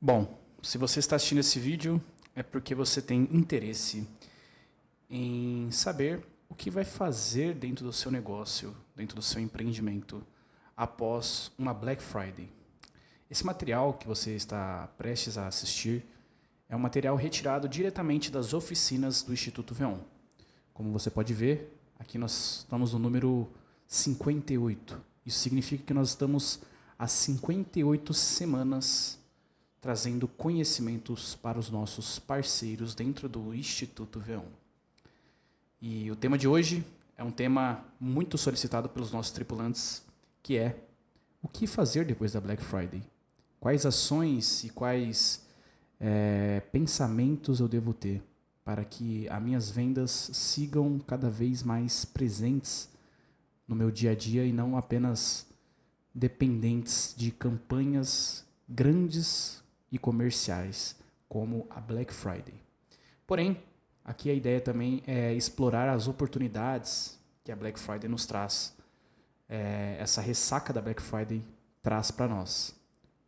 Bom, se você está assistindo esse vídeo, é porque você tem interesse em saber o que vai fazer dentro do seu negócio, dentro do seu empreendimento, após uma Black Friday. Esse material que você está prestes a assistir é um material retirado diretamente das oficinas do Instituto Veon. Como você pode ver, aqui nós estamos no número 58. Isso significa que nós estamos há 58 semanas trazendo conhecimentos para os nossos parceiros dentro do Instituto Veon. E o tema de hoje é um tema muito solicitado pelos nossos tripulantes, que é o que fazer depois da Black Friday? Quais ações e quais pensamentos eu devo ter para que as minhas vendas sigam cada vez mais presentes no meu dia a dia e não apenas dependentes de campanhas grandes e comerciais, como a Black Friday. Porém, aqui a ideia também é explorar as oportunidades que a Black Friday nos traz. Essa ressaca da Black Friday traz para nós.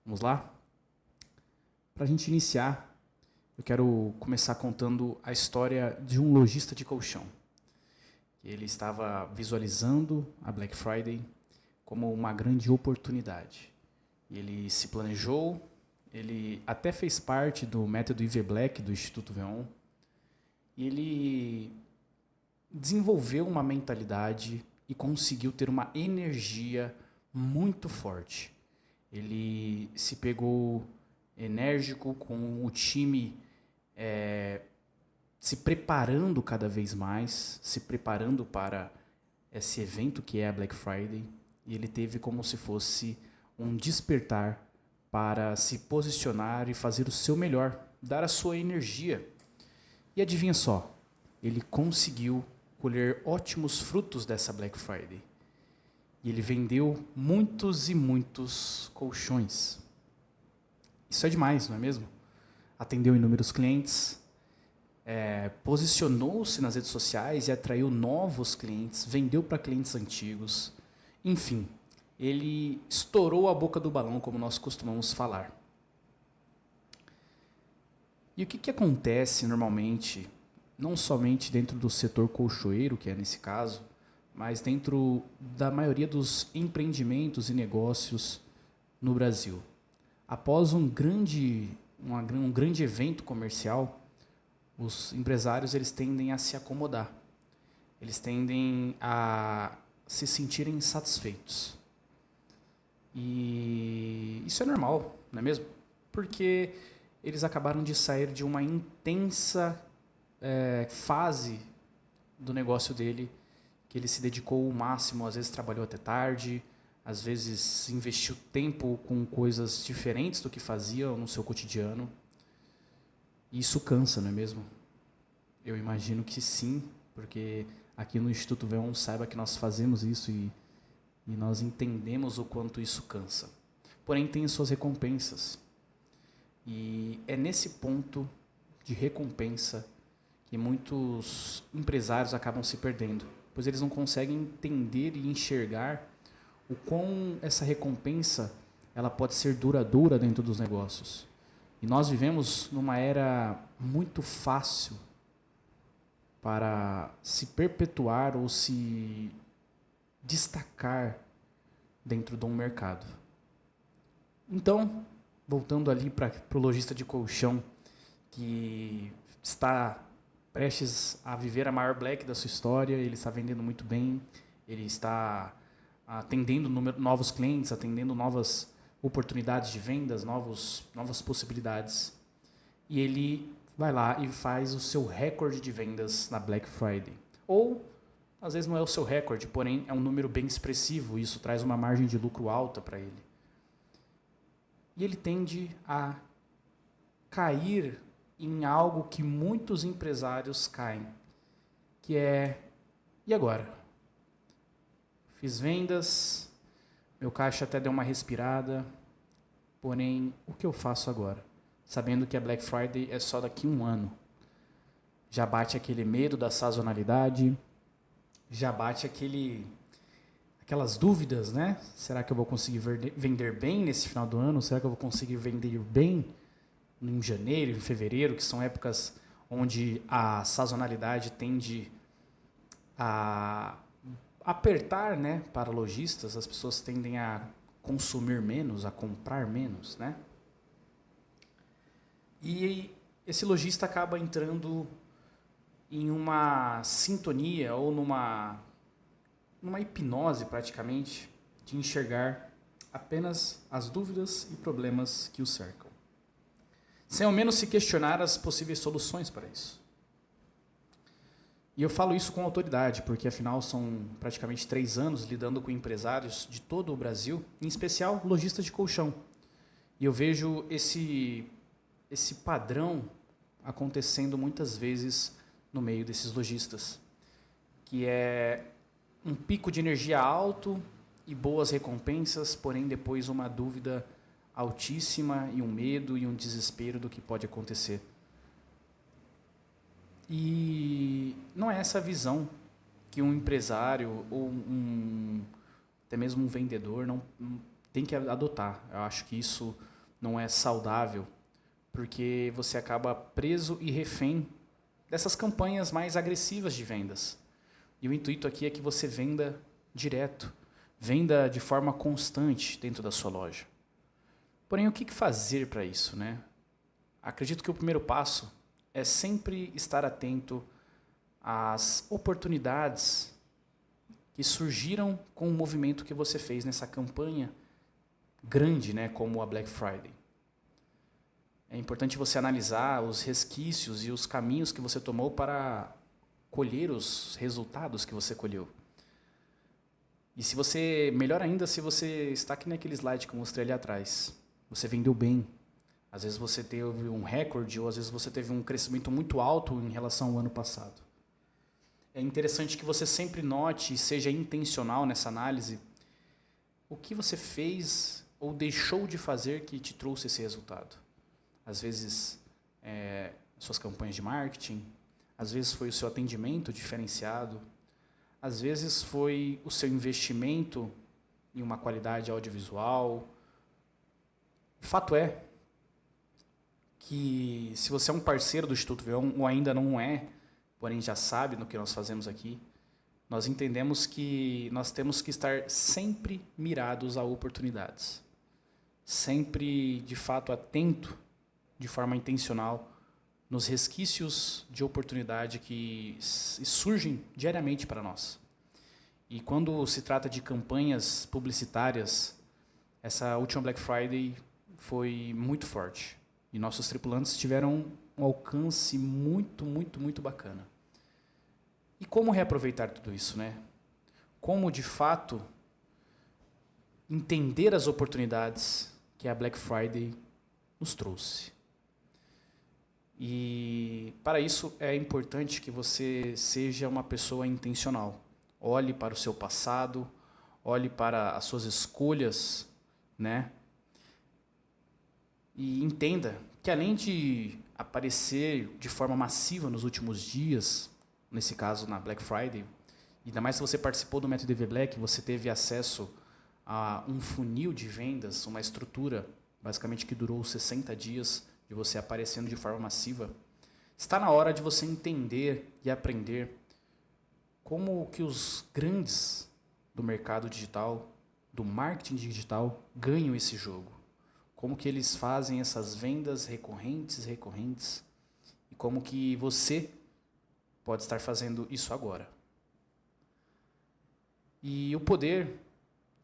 Vamos lá? Para a gente iniciar, eu quero começar contando a história de um lojista de colchão. Ele estava visualizando a Black Friday como uma grande oportunidade. Ele se planejou, ele até fez parte do método IV Black do Instituto Veon, e ele desenvolveu uma mentalidade e conseguiu ter uma energia muito forte. Ele se pegou enérgico, com o time se preparando cada vez mais, se preparando para esse evento que é a Black Friday, e ele teve como se fosse um despertar para se posicionar e fazer o seu melhor, dar a sua energia. E adivinha só, ele conseguiu colher ótimos frutos dessa Black Friday. E ele vendeu muitos e muitos colchões. Isso é demais, não é mesmo? Atendeu inúmeros clientes, posicionou-se nas redes sociais e atraiu novos clientes, vendeu para clientes antigos, enfim. Ele estourou a boca do balão, como nós costumamos falar. E o que acontece normalmente, não somente dentro do setor colchoeiro, que é nesse caso, mas dentro da maioria dos empreendimentos e negócios no Brasil? Após um grande evento comercial, os empresários eles tendem a se acomodar. Eles tendem a se sentirem insatisfeitos. E isso é normal, não é mesmo? Porque eles acabaram de sair de uma intensa fase do negócio dele, que ele se dedicou o máximo, às vezes trabalhou até tarde, às vezes investiu tempo com coisas diferentes do que fazia no seu cotidiano. E isso cansa, não é mesmo? Eu imagino que sim, porque aqui no Instituto Veon saiba que nós fazemos isso e nós entendemos o quanto isso cansa. Porém, tem as suas recompensas. E é nesse ponto de recompensa que muitos empresários acabam se perdendo, pois eles não conseguem entender e enxergar o quão essa recompensa ela pode ser duradoura dentro dos negócios. E nós vivemos numa era muito fácil para se perpetuar ou se destacar dentro de um mercado. Então, voltando ali para o lojista de colchão que está prestes a viver a maior Black da sua história, ele está vendendo muito bem, ele está atendendo novos clientes, atendendo novas oportunidades de vendas, novas possibilidades. E ele vai lá e faz o seu recorde de vendas na Black Friday. Ou às vezes não é o seu recorde, porém é um número bem expressivo, e isso traz uma margem de lucro alta para ele. E ele tende a cair em algo que muitos empresários caem, que é, e agora? Fiz vendas, meu caixa até deu uma respirada, porém, o que eu faço agora? Sabendo que a Black Friday é só daqui a um ano. Já bate aquele medo da sazonalidade, já bate aquelas dúvidas, né? Será que eu vou conseguir vender bem nesse final do ano? Será que eu vou conseguir vender bem em janeiro, em fevereiro, que são épocas onde a sazonalidade tende a apertar, né, para lojistas, as pessoas tendem a consumir menos, a comprar menos, né? E esse lojista acaba entrando em uma sintonia ou numa hipnose praticamente de enxergar apenas as dúvidas e problemas que o cercam, sem ao menos se questionar as possíveis soluções para isso. E eu falo isso com autoridade, porque afinal são praticamente 3 anos lidando com empresários de todo o Brasil, em especial lojistas de colchão. E eu vejo esse padrão acontecendo muitas vezes no meio desses lojistas, que é um pico de energia alto e boas recompensas, porém depois uma dúvida altíssima e um medo e um desespero do que pode acontecer. E não é essa visão que um empresário ou até mesmo um vendedor não tem que adotar. Eu acho que isso não é saudável, porque você acaba preso e refém dessas campanhas mais agressivas de vendas. E o intuito aqui é que você venda direto, venda de forma constante dentro da sua loja. Porém, o que fazer para isso, né? Acredito que o primeiro passo é sempre estar atento às oportunidades que surgiram com o movimento que você fez nessa campanha grande, né, como a Black Friday. É importante você analisar os resquícios e os caminhos que você tomou para colher os resultados que você colheu. E se você, melhor ainda, se você está aqui naquele slide que eu mostrei ali atrás, você vendeu bem. Às vezes você teve um recorde ou às vezes você teve um crescimento muito alto em relação ao ano passado. É interessante que você sempre note e seja intencional nessa análise o que você fez ou deixou de fazer que te trouxe esse resultado. Às vezes, suas campanhas de marketing, às vezes foi o seu atendimento diferenciado, às vezes foi o seu investimento em uma qualidade audiovisual. O fato é que se você é um parceiro do Instituto Veon ou ainda não é, porém já sabe no que nós fazemos aqui, nós entendemos que nós temos que estar sempre mirados a oportunidades. Sempre, de fato, atento, de forma intencional, nos resquícios de oportunidade que surgem diariamente para nós. E quando se trata de campanhas publicitárias, essa última Black Friday foi muito forte. E nossos tripulantes tiveram um alcance muito, muito, muito bacana. E como reaproveitar tudo isso, né? Como, de fato, entender as oportunidades que a Black Friday nos trouxe. E, para isso, é importante que você seja uma pessoa intencional. Olhe para o seu passado, olhe para as suas escolhas, né? E entenda que além de aparecer de forma massiva nos últimos dias, nesse caso na Black Friday, ainda mais se você participou do Método EV Black, você teve acesso a um funil de vendas, uma estrutura basicamente que durou 60 dias de você aparecendo de forma massiva. Está na hora de você entender e aprender como que os grandes do mercado digital, do marketing digital, ganham esse jogo. Como que eles fazem essas vendas recorrentes, e como que você pode estar fazendo isso agora. E o poder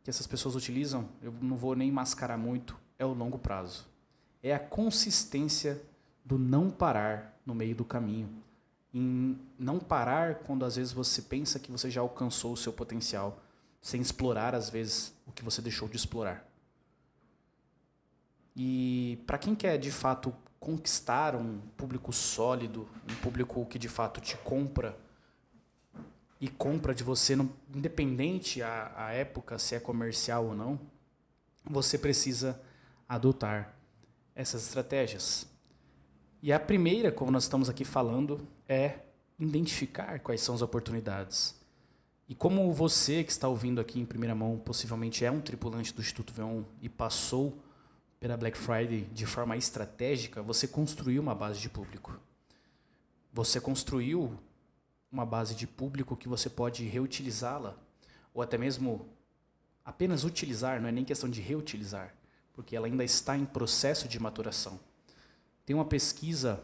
que essas pessoas utilizam, eu não vou nem mascarar muito, é o longo prazo. É a consistência do não parar no meio do caminho. Em não parar quando às vezes você pensa que você já alcançou o seu potencial, sem explorar às vezes o que você deixou de explorar. E para quem quer de fato conquistar um público sólido, um público que de fato te compra e compra de você, independente a época, se é comercial ou não, você precisa adotar essas estratégias. E a primeira, como nós estamos aqui falando, é identificar quais são as oportunidades. E como você que está ouvindo aqui em primeira mão, possivelmente é um tripulante do Instituto Veon e passou pela Black Friday de forma estratégica, você construiu uma base de público. Você construiu uma base de público que você pode reutilizá-la, ou até mesmo apenas utilizar, não é nem questão de reutilizar, porque ela ainda está em processo de maturação. Tem uma pesquisa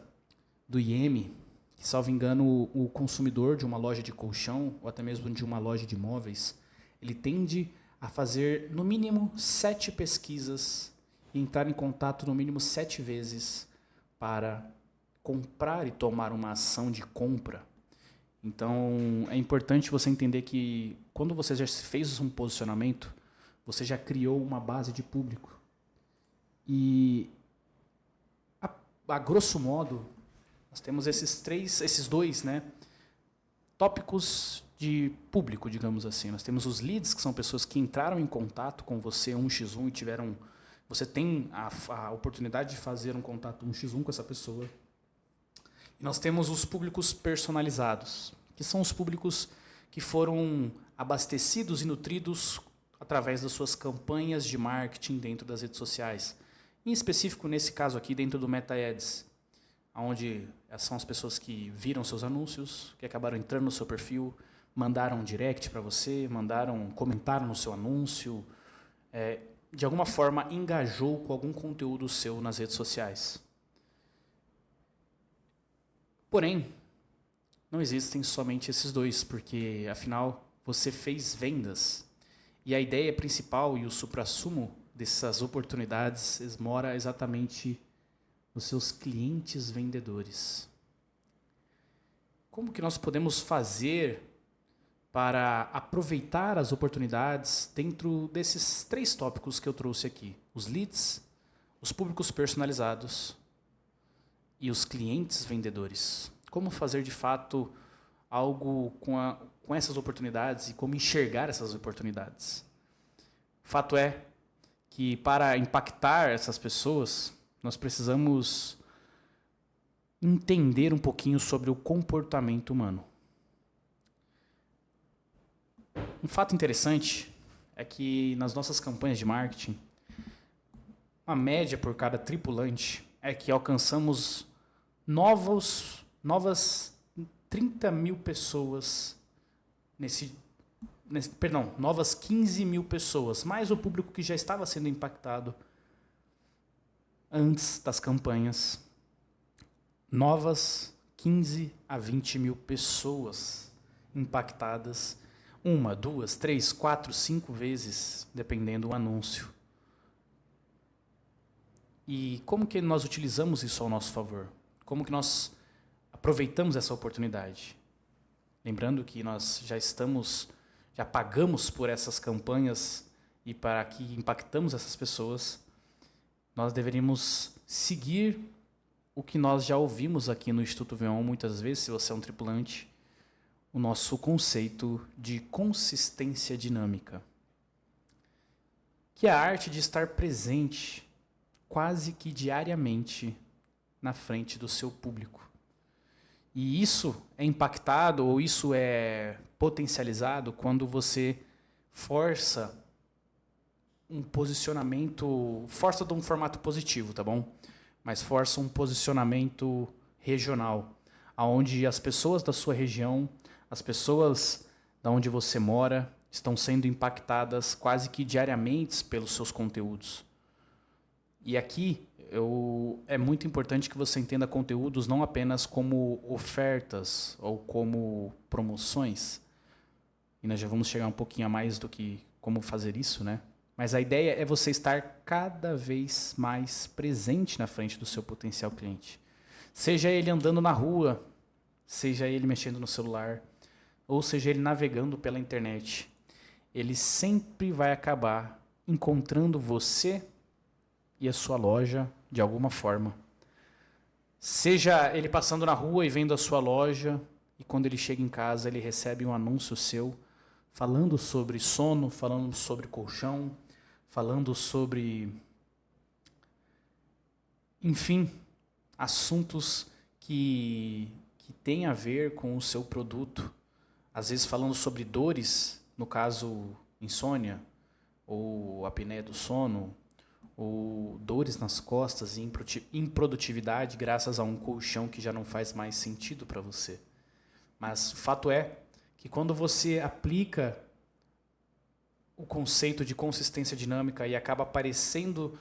do IEM, que, salvo engano, o consumidor de uma loja de colchão, ou até mesmo de uma loja de imóveis, ele tende a fazer no mínimo 7 pesquisas e entrar em contato no mínimo 7 vezes para comprar e tomar uma ação de compra. Então, é importante você entender que quando você já fez um posicionamento, você já criou uma base de público. E, a grosso modo, nós temos esses dois, né, tópicos de público, digamos assim. Nós temos os leads, que são pessoas que entraram em contato com você 1x1 e você tem a oportunidade de fazer um contato 1x1 com essa pessoa. E nós temos os públicos personalizados, que são os públicos que foram abastecidos e nutridos através das suas campanhas de marketing dentro das redes sociais. Em específico, nesse caso aqui, dentro do Meta Ads, onde são as pessoas que viram seus anúncios, que acabaram entrando no seu perfil, mandaram um direct para você, comentaram no seu anúncio, de alguma forma engajou com algum conteúdo seu nas redes sociais. Porém, não existem somente esses dois, porque, afinal, você fez vendas. E a ideia principal e o suprassumo dessas oportunidades mora exatamente nos seus clientes vendedores. Como que nós podemos fazer para aproveitar as oportunidades dentro desses 3 tópicos que eu trouxe aqui? Os leads, os públicos personalizados e os clientes vendedores. Como fazer de fato algo com essas oportunidades e como enxergar essas oportunidades? Fato é que para impactar essas pessoas, nós precisamos entender um pouquinho sobre o comportamento humano. Um fato interessante é que nas nossas campanhas de marketing, a média por cada tripulante é que alcançamos novas 30 mil pessoas novas 15 mil pessoas, mais o público que já estava sendo impactado antes das campanhas. Novas 15 a 20 mil pessoas impactadas 1, 2, 3, 4, 5 vezes, dependendo do anúncio. E como que nós utilizamos isso ao nosso favor? Como que nós aproveitamos essa oportunidade? Lembrando que nós já pagamos por essas campanhas e para que impactamos essas pessoas, nós deveríamos seguir o que nós já ouvimos aqui no Instituto V1 muitas vezes, se você é um tripulante, o nosso conceito de consistência dinâmica, que é a arte de estar presente quase que diariamente na frente do seu público. E isso é impactado ou isso é potencializado quando você força um posicionamento, força de um formato positivo, tá bom? Mas força um posicionamento regional, onde as pessoas da sua região, as pessoas da onde você mora, estão sendo impactadas quase que diariamente pelos seus conteúdos. E aqui é muito importante que você entenda conteúdos não apenas como ofertas ou como promoções. E nós já vamos chegar um pouquinho a mais do que como fazer isso, né? Mas a ideia é você estar cada vez mais presente na frente do seu potencial cliente. Seja ele andando na rua, seja ele mexendo no celular, ou seja ele navegando pela internet. Ele sempre vai acabar encontrando você e a sua loja de alguma forma. Seja ele passando na rua e vendo a sua loja, e quando ele chega em casa ele recebe um anúncio seu falando sobre sono, falando sobre colchão, falando sobre, enfim, assuntos que têm a ver com o seu produto. Às vezes falando sobre dores, no caso insônia, ou apneia do sono, ou dores nas costas e improdutividade graças a um colchão que já não faz mais sentido para você. Mas o fato é que quando você aplica o conceito de consistência dinâmica e acaba aparecendo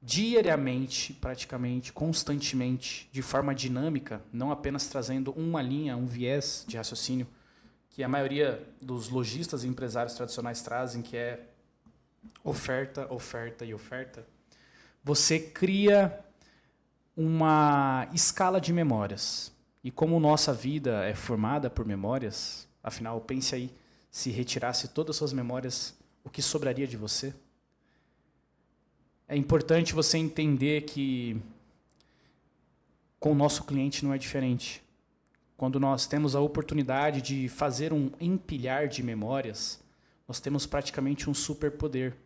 diariamente, praticamente, constantemente, de forma dinâmica, não apenas trazendo uma linha, um viés de raciocínio, que a maioria dos lojistas e empresários tradicionais trazem, que é oferta, oferta e oferta, você cria uma escala de memórias. E como nossa vida é formada por memórias, afinal, pense aí, se retirasse todas as suas memórias, o que sobraria de você? É importante você entender que com o nosso cliente não é diferente. Quando nós temos a oportunidade de fazer um empilhar de memórias, nós temos praticamente um superpoder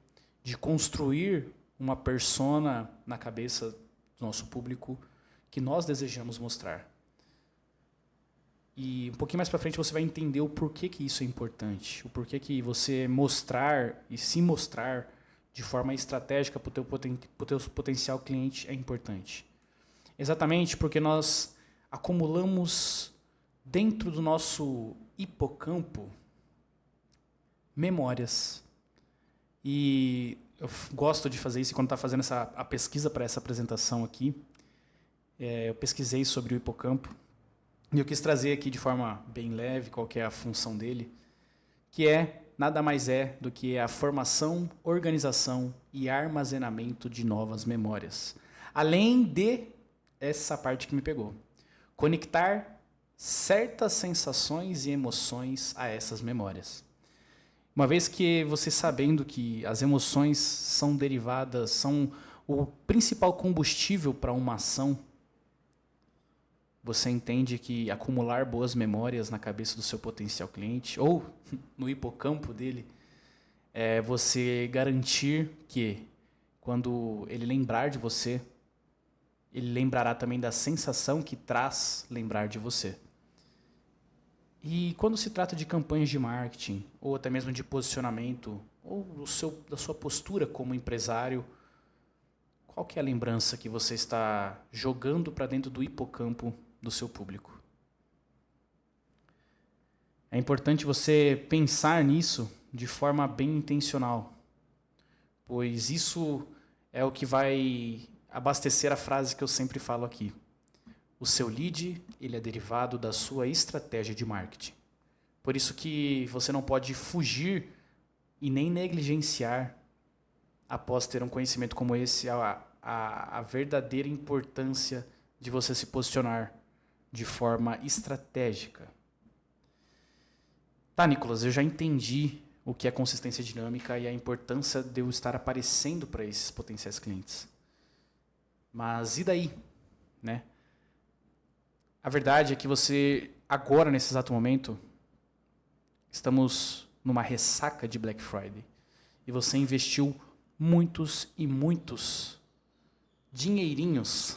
de construir uma persona na cabeça do nosso público que nós desejamos mostrar. E um pouquinho mais para frente você vai entender o porquê que isso é importante, o porquê que você mostrar e se mostrar de forma estratégica para o teu potencial cliente é importante. Exatamente porque nós acumulamos dentro do nosso hipocampo memórias. E eu gosto de fazer isso quando está fazendo a pesquisa para essa apresentação aqui. Eu pesquisei sobre o hipocampo e eu quis trazer aqui de forma bem leve qual que é a função dele, que nada mais é do que a formação, organização e armazenamento de novas memórias. Além de essa parte que me pegou, conectar certas sensações e emoções a essas memórias. Uma vez que você sabendo que as emoções são derivadas, são o principal combustível para uma ação, você entende que acumular boas memórias na cabeça do seu potencial cliente ou no hipocampo dele é você garantir que quando ele lembrar de você, ele lembrará também da sensação que traz lembrar de você. E quando se trata de campanhas de marketing, ou até mesmo de posicionamento, ou da sua postura como empresário, qual que é a lembrança que você está jogando para dentro do hipocampo do seu público? É importante você pensar nisso de forma bem intencional, pois isso é o que vai abastecer a frase que eu sempre falo aqui. O seu lead, ele é derivado da sua estratégia de marketing. Por isso que você não pode fugir e nem negligenciar, após ter um conhecimento como esse, a verdadeira importância de você se posicionar de forma estratégica. Tá, Nicolas, eu já entendi o que é consistência dinâmica e a importância de eu estar aparecendo para esses potenciais clientes. Mas e daí, né? A verdade é que você, agora, nesse exato momento, estamos numa ressaca de Black Friday. E você investiu muitos e muitos dinheirinhos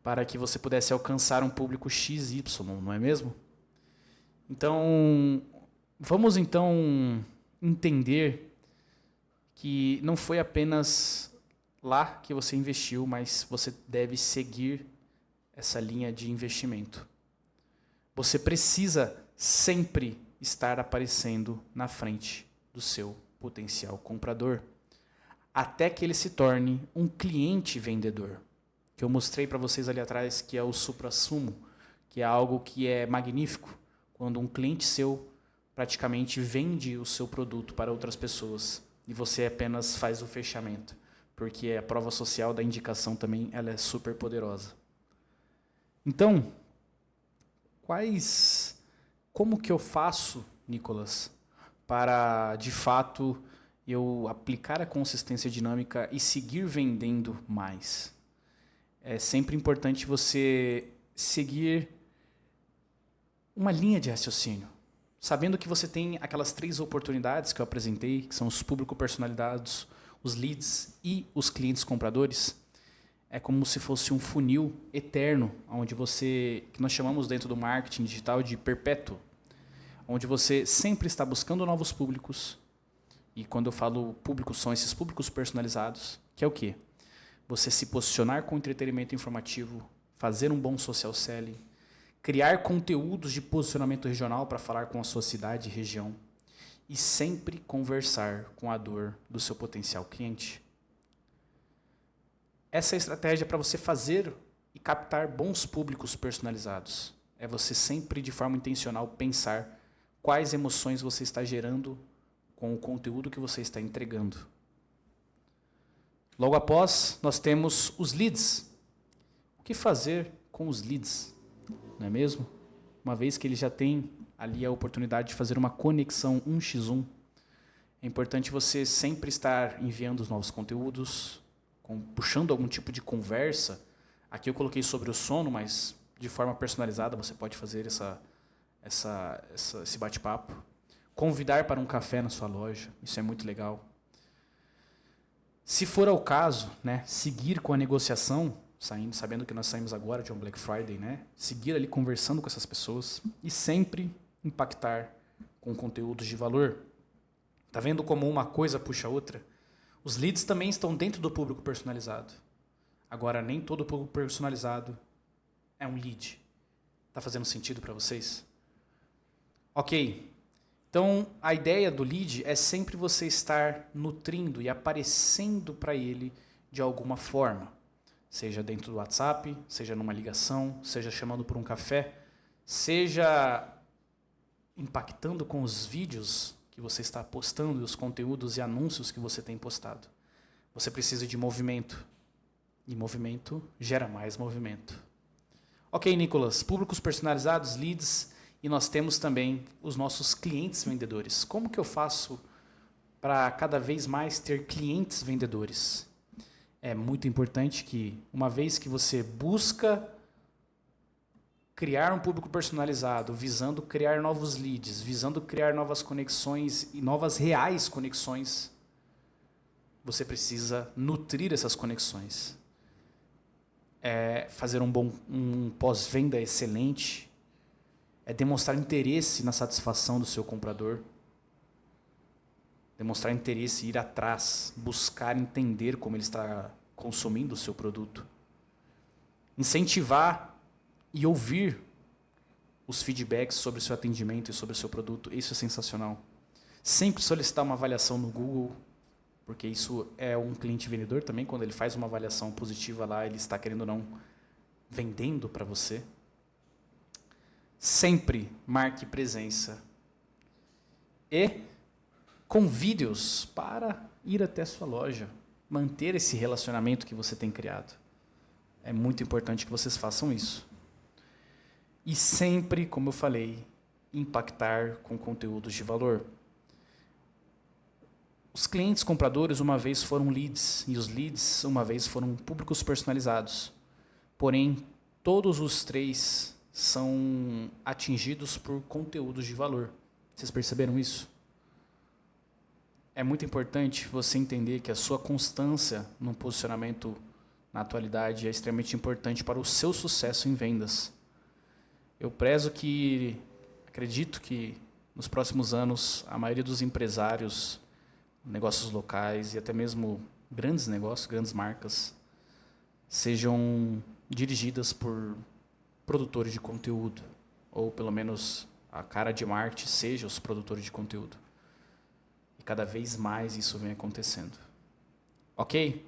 para que você pudesse alcançar um público XY, não é mesmo? Então, vamos então entender que não foi apenas lá que você investiu, mas você deve seguir essa linha de investimento. Você precisa sempre estar aparecendo na frente do seu potencial comprador, até que ele se torne um cliente vendedor, que eu mostrei para vocês ali atrás, que é o suprassumo, que é algo que é magnífico, quando um cliente seu praticamente vende o seu produto para outras pessoas e você apenas faz o fechamento, porque a prova social da indicação também ela é super poderosa. Então, como que eu faço, Nicolas, para de fato eu aplicar a consistência dinâmica e seguir vendendo mais? É sempre importante você seguir uma linha de raciocínio, sabendo que você tem aquelas 3 oportunidades que eu apresentei, que são os público personalizados, os leads e os clientes compradores. É como se fosse um funil eterno, onde que nós chamamos dentro do marketing digital de perpétuo, onde você sempre está buscando novos públicos, E quando eu falo público, são esses públicos personalizados, que é o quê? Você se posicionar com entretenimento informativo, fazer um bom social selling, criar conteúdos de posicionamento regional para falar com a sua cidade e região e sempre conversar com a dor do seu potencial cliente. Essa é a estratégia para você fazer e captar bons públicos personalizados. É você sempre, de forma intencional, pensar quais emoções você está gerando com o conteúdo que você está entregando. Logo após, nós temos os leads. O que fazer com os leads? Não é mesmo? Uma vez que ele já tem ali a oportunidade de fazer uma conexão 1x1, é importante você sempre estar enviando os novos conteúdos, puxando algum tipo de conversa. Aqui eu coloquei sobre o sono, mas de forma personalizada você pode fazer esse bate-papo. Convidar para um café na sua loja, isso é muito legal. Se for ao caso, né, seguir com a negociação, sabendo que nós saímos agora de um Black Friday, né, seguir ali conversando com essas pessoas e sempre impactar com conteúdos de valor. Tá vendo como uma coisa puxa a outra? Os leads também estão dentro do público personalizado. Agora, nem todo público personalizado é um lead. Tá fazendo sentido para vocês? Ok. Então, a ideia do lead é sempre você estar nutrindo e aparecendo para ele de alguma forma. Seja dentro do WhatsApp, seja numa ligação, seja chamando por um café, seja impactando com os vídeos que você está postando e os conteúdos e anúncios que você tem postado. Você precisa de movimento. E movimento gera mais movimento. Ok, Nicolas. Públicos personalizados, leads... E nós temos também os nossos clientes vendedores. Como que eu faço para cada vez mais ter clientes vendedores? É muito importante que, uma vez que você busca criar um público personalizado, visando criar novos leads, visando criar novas conexões e novas reais conexões, você precisa nutrir essas conexões. Fazer um pós-venda excelente, é demonstrar interesse na satisfação do seu comprador. Demonstrar interesse, ir atrás, buscar entender como ele está consumindo o seu produto. Incentivar e ouvir os feedbacks sobre o seu atendimento e sobre o seu produto. Isso é sensacional. Sempre solicitar uma avaliação no Google, porque isso é um cliente vendedor também. Quando ele faz uma avaliação positiva lá, ele está querendo ou não vendendo para você. Sempre marque presença e convide-os para ir até a sua loja, manter esse relacionamento que você tem criado. É muito importante que vocês façam isso. E sempre, como eu falei, impactar com conteúdos de valor. Os clientes compradores uma vez foram leads e os leads uma vez foram públicos personalizados. Porém, todos os três são atingidos por conteúdos de valor. Vocês perceberam isso? É muito importante você entender que a sua constância no posicionamento na atualidade é extremamente importante para o seu sucesso em vendas. Eu acredito que nos próximos anos a maioria dos empresários, negócios locais e até mesmo grandes negócios, grandes marcas, sejam dirigidas por produtores de conteúdo, ou pelo menos a cara de marketing seja os produtores de conteúdo. E cada vez mais isso vem acontecendo. Ok?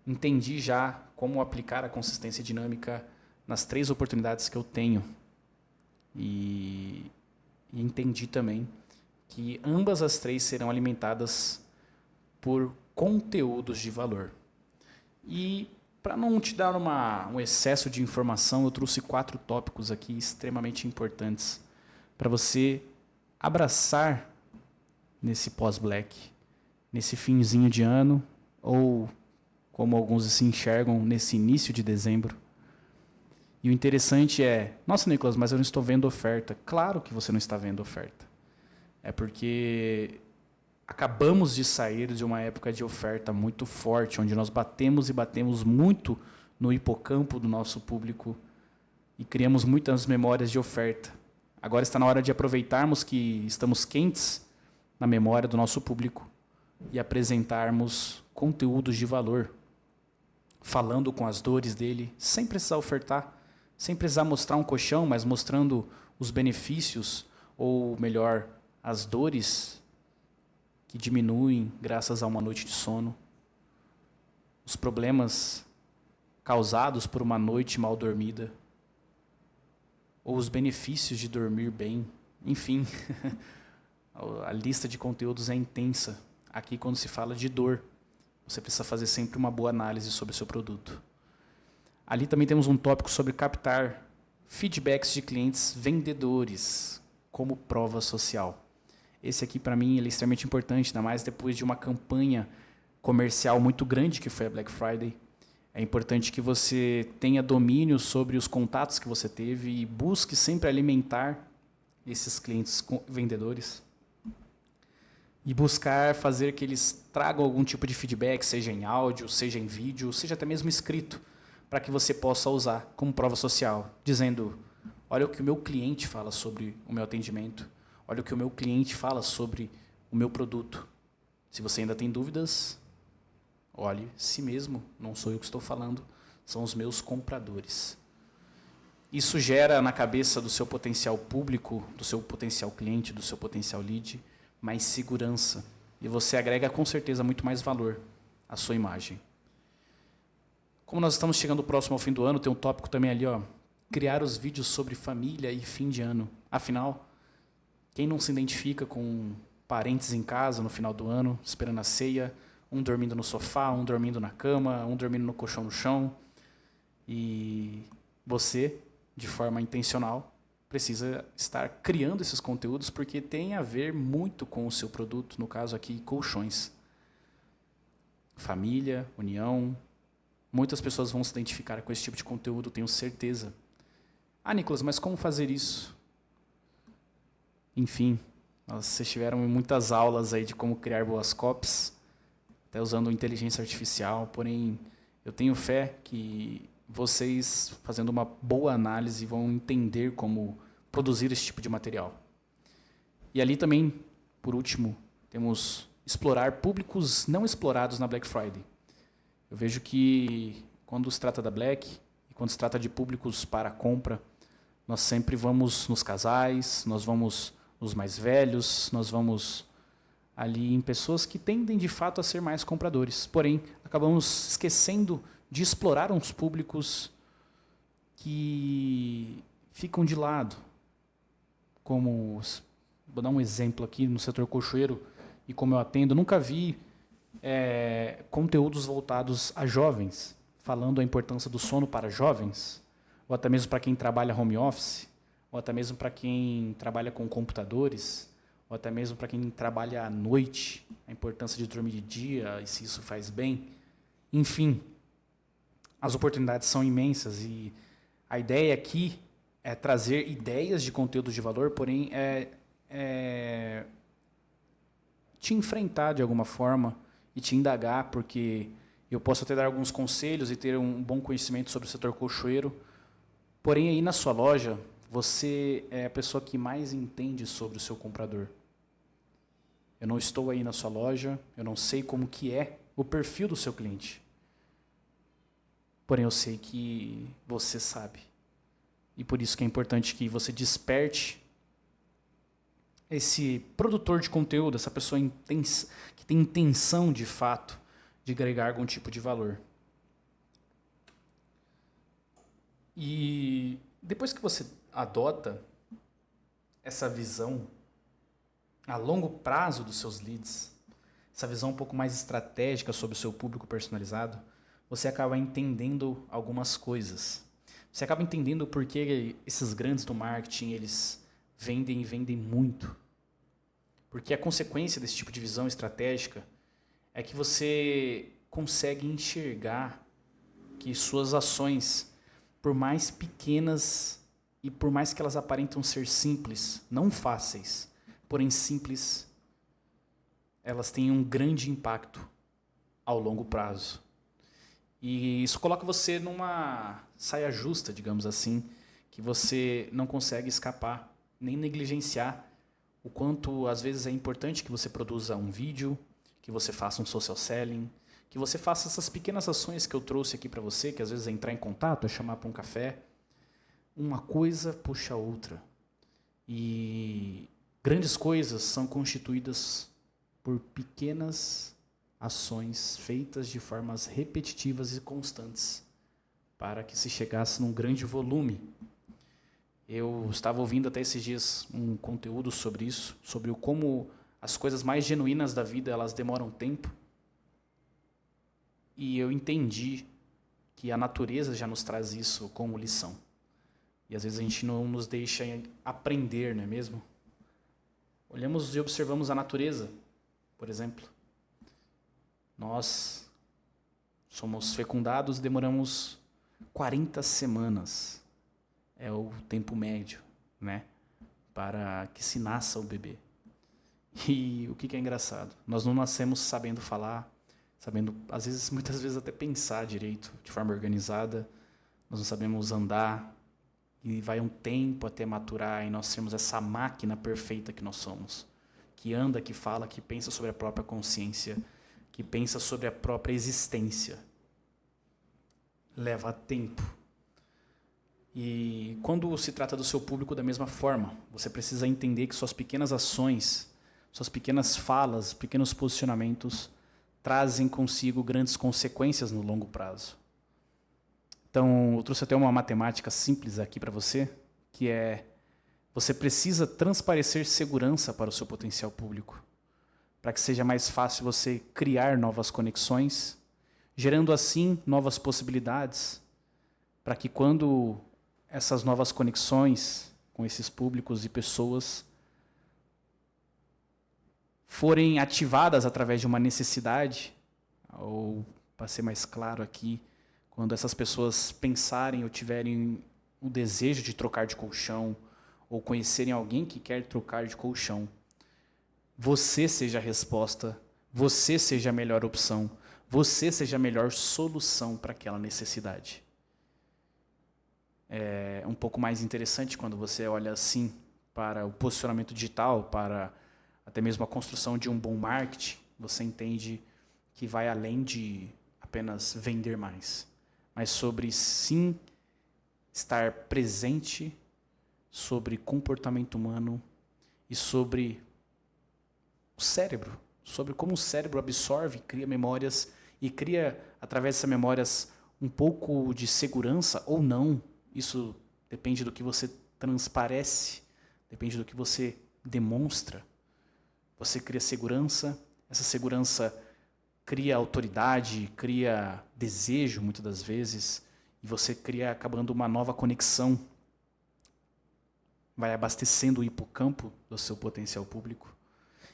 Entendi já como aplicar a consistência dinâmica nas 3 oportunidades que eu tenho. E entendi também que ambas as 3 serão alimentadas por conteúdos de valor. E para não te dar um excesso de informação, eu trouxe 4 tópicos aqui extremamente importantes para você abraçar nesse pós-Black, nesse finzinho de ano, ou como alguns se enxergam, nesse início de dezembro. E o interessante é, nossa, Nicolas, mas eu não estou vendo oferta. Claro que você não está vendo oferta. É porque acabamos de sair de uma época de oferta muito forte, onde nós batemos muito no hipocampo do nosso público e criamos muitas memórias de oferta. Agora está na hora de aproveitarmos que estamos quentes na memória do nosso público e apresentarmos conteúdos de valor, falando com as dores dele, sem precisar ofertar, sem precisar mostrar um colchão, mas mostrando os benefícios, ou melhor, as dores que diminuem graças a uma noite de sono, os problemas causados por uma noite mal dormida, ou os benefícios de dormir bem. Enfim, a lista de conteúdos é intensa. Aqui, quando se fala de dor, você precisa fazer sempre uma boa análise sobre o seu produto. Ali também temos um tópico sobre captar feedbacks de clientes vendedores como prova social. Esse aqui, para mim, ele é extremamente importante, ainda mais depois de uma campanha comercial muito grande que foi a Black Friday. É importante que você tenha domínio sobre os contatos que você teve e busque sempre alimentar esses clientes vendedores e buscar fazer que eles tragam algum tipo de feedback, seja em áudio, seja em vídeo, seja até mesmo escrito, para que você possa usar como prova social, dizendo: olha o que o meu cliente fala sobre o meu atendimento, olha o que o meu cliente fala sobre o meu produto. Se você ainda tem dúvidas, olhe si mesmo, não sou eu que estou falando, são os meus compradores. Isso gera na cabeça do seu potencial público, do seu potencial cliente, do seu potencial lead, mais segurança. E você agrega com certeza muito mais valor à sua imagem. Como nós estamos chegando próximo ao fim do ano, tem um tópico também ali, ó, criar os vídeos sobre família e fim de ano. Afinal, quem não se identifica com parentes em casa no final do ano, esperando a ceia, um dormindo no sofá, um dormindo na cama, um dormindo no colchão no chão. E você, de forma intencional, precisa estar criando esses conteúdos porque tem a ver muito com o seu produto, no caso aqui, colchões. Família, união. Muitas pessoas vão se identificar com esse tipo de conteúdo, tenho certeza. Ah, Nicolas, mas como fazer isso? Enfim, vocês tiveram muitas aulas aí de como criar boas copies, até usando inteligência artificial, porém eu tenho fé que vocês, fazendo uma boa análise, vão entender como produzir esse tipo de material. E ali também, por último, temos explorar públicos não explorados na Black Friday. Eu vejo que quando se trata da Black, e quando se trata de públicos para compra, nós sempre vamos nos casais, nós vamos nos mais velhos, nós vamos ali em pessoas que tendem de fato a ser mais compradores. Porém, acabamos esquecendo de explorar uns públicos que ficam de lado. Como, vou dar um exemplo aqui no setor colchoeiro e como eu atendo, nunca vi conteúdos voltados a jovens, falando a importância do sono para jovens, ou até mesmo para quem trabalha home office, ou até mesmo para quem trabalha com computadores, ou até mesmo para quem trabalha à noite, a importância de dormir de dia e se isso faz bem. Enfim, as oportunidades são imensas e a ideia aqui é trazer ideias de conteúdo de valor, porém te enfrentar de alguma forma e te indagar, porque eu posso até dar alguns conselhos e ter um bom conhecimento sobre o setor colchoeiro, porém aí na sua loja você é a pessoa que mais entende sobre o seu comprador. Eu não estou aí na sua loja, eu não sei como que é o perfil do seu cliente. Porém, eu sei que você sabe. E por isso que é importante que você desperte esse produtor de conteúdo, essa pessoa que tem intenção de fato de agregar algum tipo de valor. E depois que você adota essa visão a longo prazo dos seus leads, essa visão um pouco mais estratégica sobre o seu público personalizado, você acaba entendendo algumas coisas. Você acaba entendendo por que esses grandes do marketing, eles vendem e vendem muito. Porque a consequência desse tipo de visão estratégica é que você consegue enxergar que suas ações, por mais pequenas e por mais que elas aparentam ser simples, não fáceis, porém simples, elas têm um grande impacto ao longo prazo. E isso coloca você numa saia justa, digamos assim, que você não consegue escapar, nem negligenciar o quanto às vezes é importante que você produza um vídeo, que você faça um social selling, que você faça essas pequenas ações que eu trouxe aqui para você, que às vezes é entrar em contato, é chamar para um café. Uma coisa puxa a outra. E grandes coisas são constituídas por pequenas ações feitas de formas repetitivas e constantes para que se chegasse num grande volume. Eu estava ouvindo até esses dias um conteúdo sobre isso, sobre como as coisas mais genuínas da vida, elas demoram tempo. E eu entendi que a natureza já nos traz isso como lição. E às vezes a gente não nos deixa aprender, não é mesmo? Olhamos e observamos a natureza, por exemplo. Nós somos fecundados, demoramos 40 semanas. É o tempo médio, né? Para que se nasça o bebê. E o que é engraçado? Nós não nascemos sabendo falar, sabendo, às vezes, muitas vezes até pensar direito, de forma organizada. Nós não sabemos andar. E vai um tempo até maturar e nós sermos essa máquina perfeita que nós somos. Que anda, que fala, que pensa sobre a própria consciência, que pensa sobre a própria existência. Leva tempo. E quando se trata do seu público, da mesma forma, você precisa entender que suas pequenas ações, suas pequenas falas, pequenos posicionamentos trazem consigo grandes consequências no longo prazo. Então, eu trouxe até uma matemática simples aqui para você, que é: você precisa transparecer segurança para o seu potencial público, para que seja mais fácil você criar novas conexões, gerando assim novas possibilidades, para que quando essas novas conexões com esses públicos e pessoas forem ativadas através de uma necessidade, ou, para ser mais claro aqui, quando essas pessoas pensarem ou tiverem o desejo de trocar de colchão, ou conhecerem alguém que quer trocar de colchão, você seja a resposta, você seja a melhor opção, você seja a melhor solução para aquela necessidade. É um pouco mais interessante quando você olha assim para o posicionamento digital, para até mesmo a construção de um bom marketing. Você entende que vai além de apenas vender mais, mas sobre sim estar presente, sobre comportamento humano e sobre o cérebro, sobre como o cérebro absorve, cria memórias e cria através dessas memórias um pouco de segurança ou não. Isso depende do que você transparece, depende do que você demonstra. Você cria segurança, essa segurança cria autoridade, cria desejo muitas das vezes, e você cria acabando uma nova conexão. Vai abastecendo o hipocampo do seu potencial público.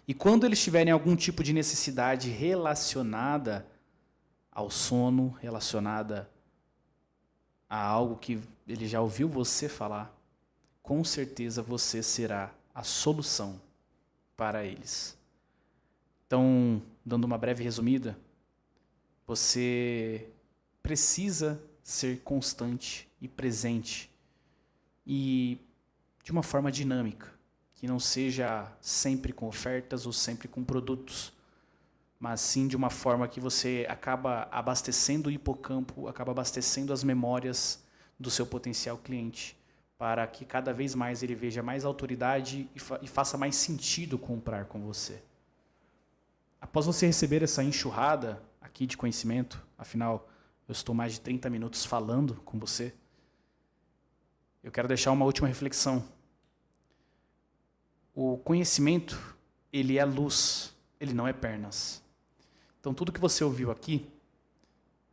E quando eles tiverem algum tipo de necessidade relacionada ao sono, relacionada a algo que ele já ouviu você falar, com certeza você será a solução para eles. Então, dando uma breve resumida, você precisa ser constante e presente e de uma forma dinâmica, que não seja sempre com ofertas ou sempre com produtos, mas sim de uma forma que você acaba abastecendo o hipocampo, acaba abastecendo as memórias do seu potencial cliente, para que cada vez mais ele veja mais autoridade e faça mais sentido comprar com você. Após você receber essa enxurrada aqui de conhecimento, afinal, eu estou mais de 30 minutos falando com você, eu quero deixar uma última reflexão. O conhecimento, ele é luz, ele não é pernas. Então, tudo que você ouviu aqui,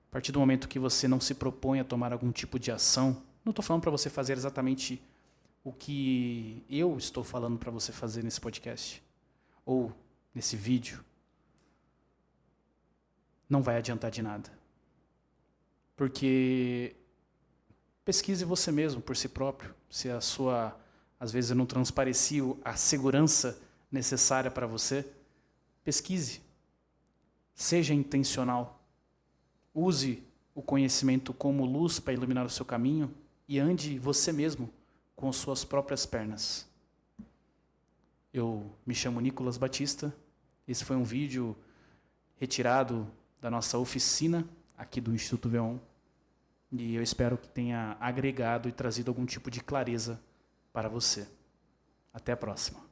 a partir do momento que você não se propõe a tomar algum tipo de ação, não estou falando para você fazer exatamente o que eu estou falando para você fazer nesse podcast, ou nesse vídeo, não vai adiantar de nada. Porque pesquise você mesmo, por si próprio, se a sua, às vezes, não transparecia a segurança necessária para você, pesquise. Seja intencional. Use o conhecimento como luz para iluminar o seu caminho e ande você mesmo com suas próprias pernas. Eu me chamo Nicolas Batista. Esse foi um vídeo retirado da nossa oficina aqui do Instituto Veon. E eu espero que tenha agregado e trazido algum tipo de clareza para você. Até a próxima.